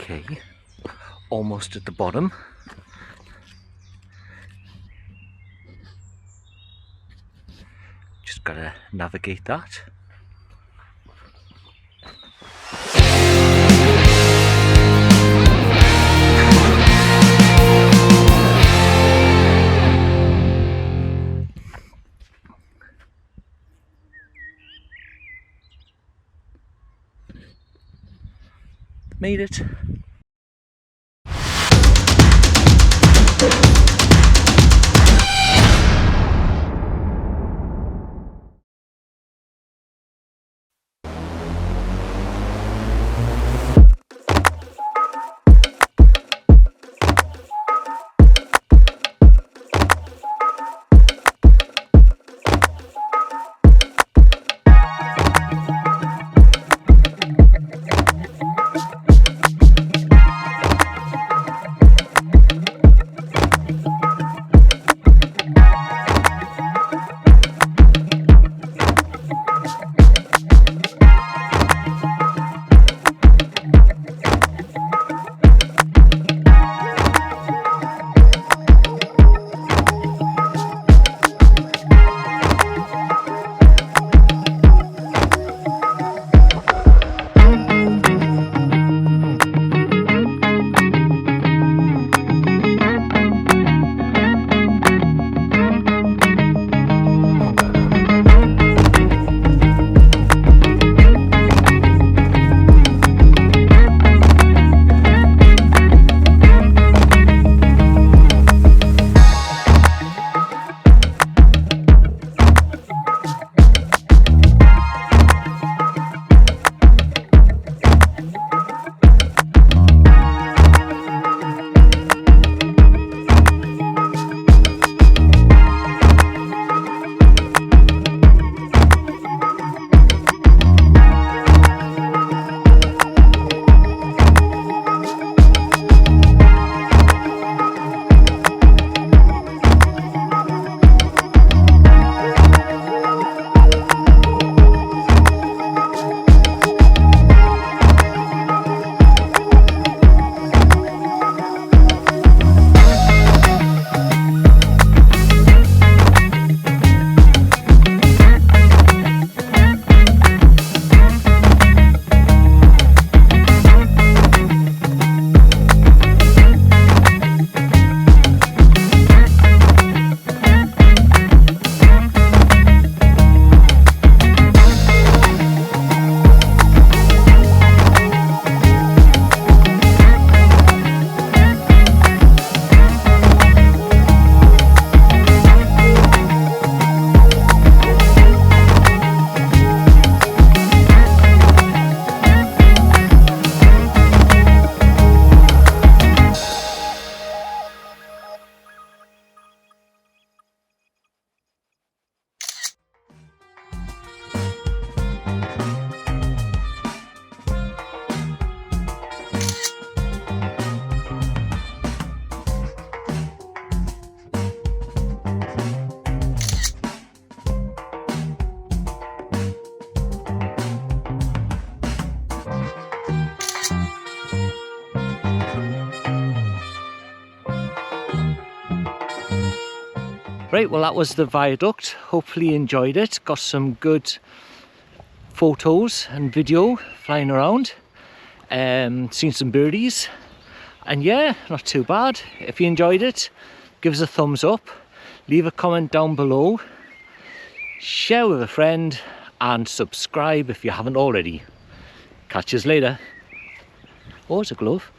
Okay, almost at the bottom. Just gotta navigate that. Made it. Right, well that was the viaduct. Hopefully you enjoyed it. Got some good photos and video flying around. Seen some birdies. And yeah, not too bad. If you enjoyed it, give us a thumbs up. Leave a comment down below. Share with a friend and subscribe if you haven't already. Catch us later. Oh, it's a glove.